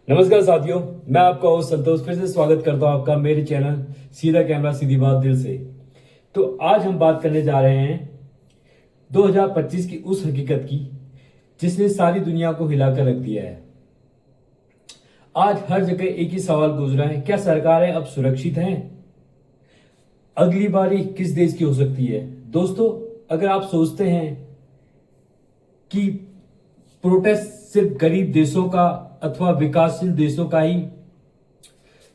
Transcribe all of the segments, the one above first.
नमस्कार साथियों, मैं आपका होस्ट संतोष फिर से स्वागत करता हूं आपका मेरे चैनल सीधा कैमरा सीधी बात दिल से। तो आज हम बात करने जा रहे हैं 2025 की उस हकीकत की जिसने सारी दुनिया को हिलाकर रख दिया है। आज हर जगह एक ही सवाल गूंज रहा है, क्या सरकारें अब सुरक्षित हैं? अगली बारी किस देश की हो सकती है? दोस्तों, अगर आप सोचते हैं कि प्रोटेस्ट सिर्फ गरीब देशों का अथवा विकासशील देशों का ही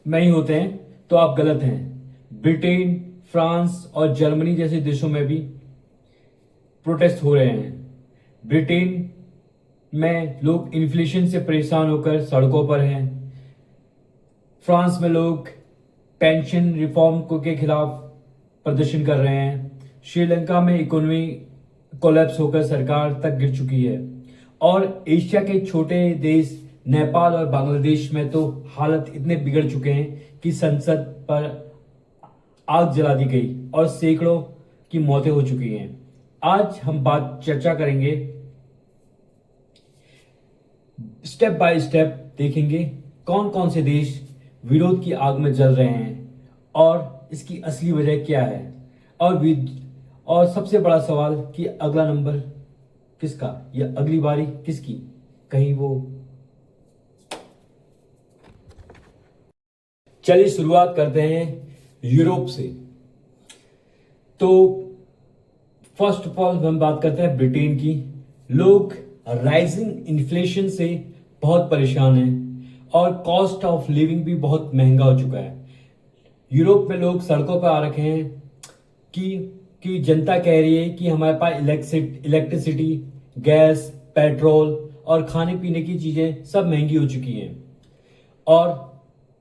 नहीं होते हैं तो आप गलत हैं। ब्रिटेन, फ्रांस और जर्मनी जैसे देशों में भी प्रोटेस्ट हो रहे हैं। ब्रिटेन में लोग इन्फ्लेशन से परेशान होकर सड़कों पर हैं। फ्रांस में लोग पेंशन रिफॉर्म को के खिलाफ प्रदर्शन कर रहे हैं। श्रीलंका में इकोनॉमी कोलैप्स होकर सरकार तक गिर चुकी है। और एशिया के छोटे देश नेपाल और बांग्लादेश में तो हालत इतने बिगड़ चुके हैं कि संसद पर आग जला दी गई और सैकड़ों की मौतें हो चुकी हैं। आज हम चर्चा करेंगे, स्टेप बाय स्टेप देखेंगे कौन कौन से देश विरोध की आग में जल रहे हैं और इसकी असली वजह क्या है। और सबसे बड़ा सवाल कि अगला नंबर किसका या अगली बारी किसकी? कहीं वो। चलिए शुरुआत करते हैं यूरोप से। तो फर्स्ट ऑफ ऑल हम बात करते हैं ब्रिटेन की। लोग राइजिंग इन्फ्लेशन से बहुत परेशान हैं और कॉस्ट ऑफ लिविंग भी बहुत महंगा हो चुका है। यूरोप में लोग सड़कों पर आ रखे हैं कि जनता कह रही है कि हमारे पास इलेक्ट्रिसिटी, गैस, पेट्रोल और खाने पीने की चीजें सब महंगी हो चुकी हैं। और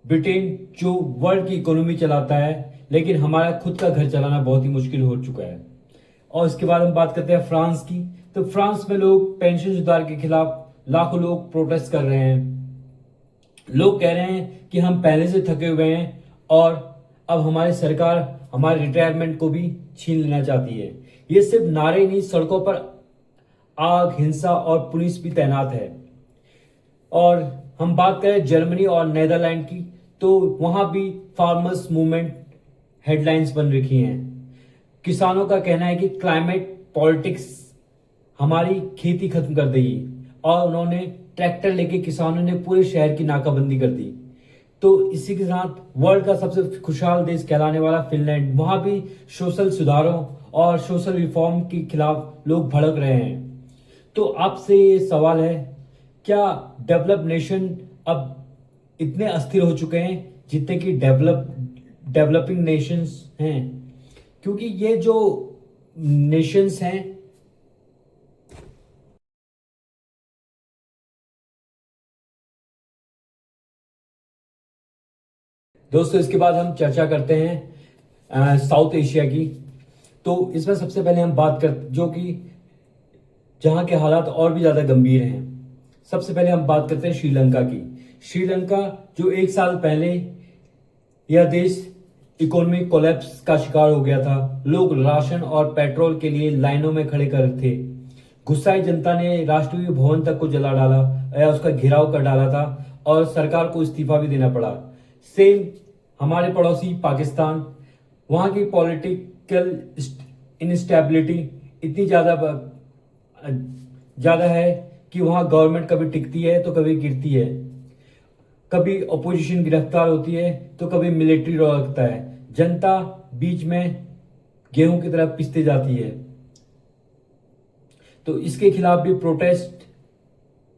ब्रिटेन जो वर्ल्ड की इकोनॉमी चलाता है, लेकिन हमारा खुद का घर चलाना बहुत ही मुश्किल हो चुका है। और इसके बाद हम बात करते हैं फ्रांस की। तो फ्रांस में लोग पेंशन सुधार के खिलाफ लाखों लोग प्रोटेस्ट कर रहे हैं। लोग कह रहे हैं कि हम पहले से थके हुए हैं और अब हमारी सरकार हमारे रिटायरमेंट को भी छीन लेना चाहती है। ये सिर्फ नारे नहीं, सड़कों पर आग, हिंसा और पुलिस भी तैनात है। और हम बात करें जर्मनी और नेदरलैंड की, तो वहां भी फार्मर्स मूवमेंट हेडलाइंस बन रखी हैं। किसानों का कहना है कि क्लाइमेट पॉलिटिक्स हमारी खेती खत्म कर देगी और उन्होंने ट्रैक्टर लेके किसानों ने पूरे शहर की नाकाबंदी कर दी। तो इसी के साथ वर्ल्ड का सबसे खुशहाल देश कहलाने वाला फिनलैंड, वहां भी सोशल सुधारों और सोशल रिफॉर्म के खिलाफ लोग भड़क रहे हैं। तो आपसे ये सवाल है, क्या डेवलप नेशन अब इतने अस्थिर हो चुके हैं जितने कि डेवलपिंग नेशंस हैं? क्योंकि ये जो नेशंस हैं, दोस्तों इसके बाद हम चर्चा करते हैं साउथ एशिया की। तो इसमें सबसे पहले हम बात कर जो कि जहां के हालात और भी ज्यादा गंभीर हैं। सबसे पहले हम बात करते हैं श्रीलंका की। श्रीलंका जो एक साल पहले यह देश इकोनॉमिक कोलैप्स का शिकार हो गया था। लोग राशन और पेट्रोल के लिए लाइनों में खड़े कर थे। गुस्साई जनता ने राष्ट्रीय भवन तक को जला डाला या उसका घेराव कर डाला था और सरकार को इस्तीफा भी देना पड़ा। सेम हमारे पड़ोसी पाकिस्तान, वहां की पॉलिटिकल इनस्टेबिलिटी इतनी ज्यादा है कि वहां गवर्नमेंट कभी टिकती है तो कभी गिरती है, कभी अपोजिशन गिरफ्तार होती है तो कभी मिलिट्री रॉ लगता है। जनता बीच में गेहूं की तरह पिसती जाती है। तो इसके खिलाफ भी प्रोटेस्ट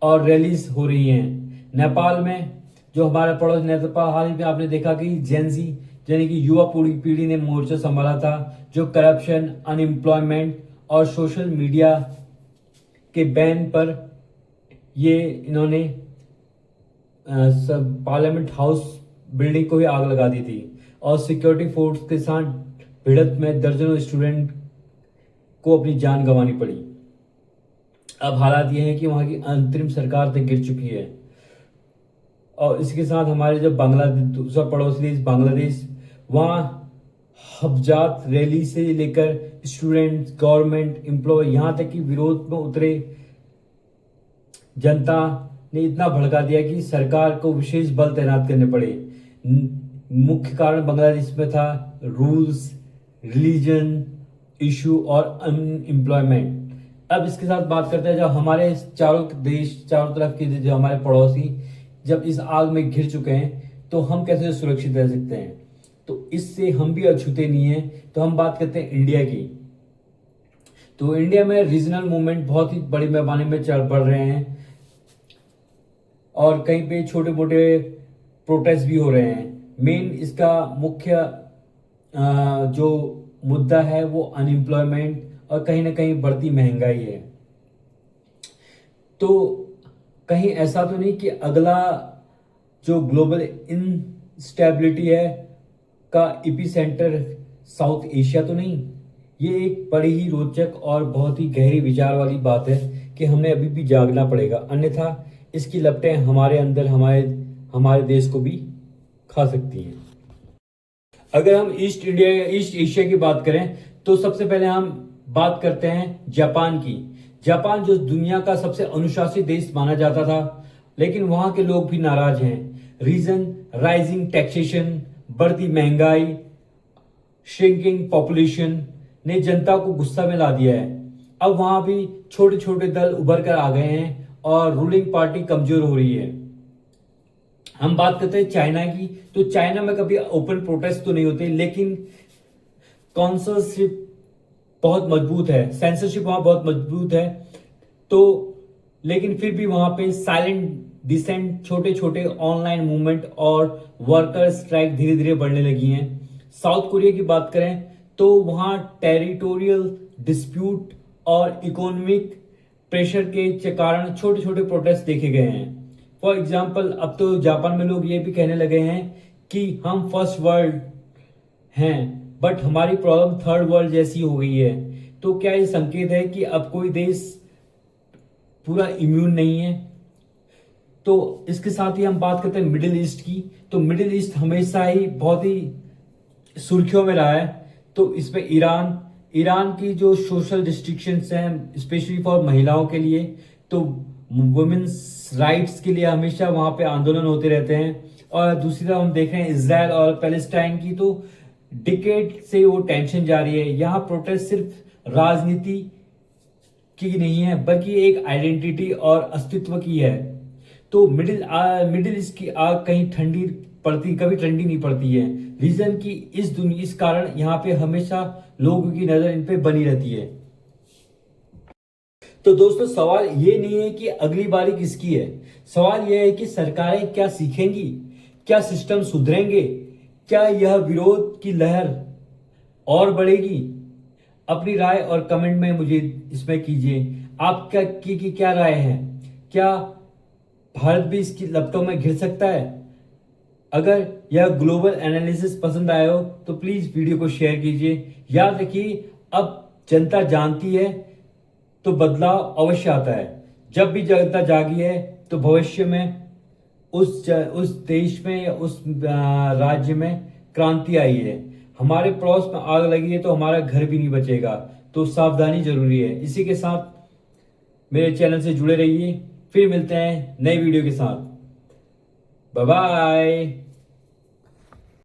और रैलीज हो रही हैं। नेपाल में जो हमारे पड़ोस नेपाल, हाल ही में आपने देखा कि जेनजी यानी कि युवा पीढ़ी ने मोर्चा संभाला था, जो करप्शन, अनएम्प्लॉयमेंट और सोशल मीडिया के बैन पर ये इन्होंने पार्लियामेंट हाउस बिल्डिंग को ही आग लगा दी थी और सिक्योरिटी फोर्स के साथ भिड़ंत में दर्जनों स्टूडेंट को अपनी जान गंवानी पड़ी। अब हालात ये हैं कि वहां की अंतरिम सरकार तक गिर चुकी है। और इसके साथ हमारे जो बांग्लादेश, दूसरा पड़ोसी देश बांग्लादेश, वहां हफ्जात रैली से लेकर स्टूडेंट, गवर्नमेंट एम्प्लॉय, यहां तक कि विरोध में उतरे जनता ने इतना भड़का दिया कि सरकार को विशेष बल तैनात करने पड़े। मुख्य कारण बांग्लादेश में था रूल्स, रिलीजन इशू और अनएम्प्लॉयमेंट। अब इसके साथ बात करते हैं, जब हमारे चारों तरफ के जो हमारे पड़ोसी जब इस आग में घिर चुके हैं तो हम कैसे सुरक्षित रह सकते हैं। तो इससे हम भी अछूते नहीं है। तो हम बात करते हैं इंडिया की। तो इंडिया में रीजनल मूवमेंट बहुत ही बड़ी पैमाने में चल पड़ रहे हैं और कहीं पे छोटे मोटे प्रोटेस्ट भी हो रहे हैं। मेन इसका मुख्य जो मुद्दा है वो अनएम्प्लॉयमेंट और कहीं ना कहीं बढ़ती महंगाई है। तो कहीं ऐसा तो नहीं कि अगला जो ग्लोबल इनस्टेबिलिटी है का एपिसेंटर साउथ एशिया तो नहीं। ये एक बड़ी ही रोचक और बहुत ही गहरी विचार वाली बात है कि हमने अभी भी जागना पड़ेगा, अन्यथा इसकी लपटें हमारे अंदर हमारे देश को भी खा सकती हैं। अगर हम ईस्ट एशिया की बात करें तो सबसे पहले हम बात करते हैं जापान की। जापान जो दुनिया का सबसे अनुशासित देश माना जाता था, लेकिन वहां के लोग भी नाराज हैं। रीजन राइजिंग टैक्सेशन, बढ़ती महंगाई, श्रिंकिंग पॉपुलेशन ने जनता को गुस्सा में ला दिया है। अब वहां भी छोटे छोटे दल उभर कर आ गए हैं और रूलिंग पार्टी कमजोर हो रही है। हम बात करते हैं चाइना की। तो चाइना में कभी ओपन प्रोटेस्ट तो नहीं होते, लेकिन कॉन्सरशिप बहुत मजबूत है, सेंसरशिप वहां बहुत मजबूत है। तो लेकिन फिर भी वहां पे साइलेंट डिसेंट, छोटे छोटे ऑनलाइन मूवमेंट और वर्कर स्ट्राइक धीरे धीरे बढ़ने लगी हैं। साउथ कोरिया की बात करें तो वहां टेरिटोरियल डिस्प्यूट और इकोनॉमिक प्रेशर के कारण छोटे छोटे प्रोटेस्ट देखे गए हैं। फॉर एग्जाम्पल, अब तो जापान में लोग ये भी कहने लगे हैं कि हम फर्स्ट वर्ल्ड हैं बट हमारी प्रॉब्लम थर्ड वर्ल्ड जैसी हो गई है। तो क्या ये संकेत है कि अब कोई देश पूरा इम्यून नहीं है। तो इसके साथ ही हम बात करते हैं मिडिल ईस्ट की। तो मिडिल ईस्ट हमेशा ही बहुत ही सुर्खियों में रहा है। तो इसमें ईरान की जो सोशल रिस्ट्रिक्शंस हैं स्पेशली फॉर महिलाओं के लिए, तो वुमेन्स राइट्स के लिए हमेशा वहां पे आंदोलन होते रहते हैं। और दूसरी तरफ हम देख रहे हैं इजराइल और पैलेस्टाइन की, तो डिकेड से वो टेंशन जारी है। यहाँ प्रोटेस्ट सिर्फ राजनीति की नहीं है बल्कि एक आइडेंटिटी और अस्तित्व की है। तो मिडिल ईस्ट की आग कहीं ठंडी पड़ती, कभी ठंडी नहीं पड़ती है। रीजन की इस कारण यहाँ पे हमेशा लोगों की नजर इन पे बनी रहती है। तो दोस्तों, सवाल ये नहीं है कि अगली बारी किसकी है, सवाल यह है कि सरकारें क्या सीखेंगी, क्या सिस्टम सुधरेंगे, क्या यह विरोध की लहर और बढ़ेगी। अपनी राय और कमेंट में मुझे इसमें कीजिए। आपका की क्या राय है, क्या भारत भी इसकी लपटों में घिर सकता है। अगर यह ग्लोबल एनालिसिस पसंद आया हो तो प्लीज वीडियो को शेयर कीजिए। याद रखिए, अब जनता जानती है तो बदलाव अवश्य आता है। जब भी जनता जागी है तो भविष्य में उस देश में या उस राज्य में क्रांति आई है। हमारे पड़ोस में आग लगी है तो हमारा घर भी नहीं बचेगा। तो सावधानी जरूरी है। इसी के साथ मेरे चैनल से जुड़े रहिए। फिर मिलते हैं नई वीडियो के साथ। Bye bye.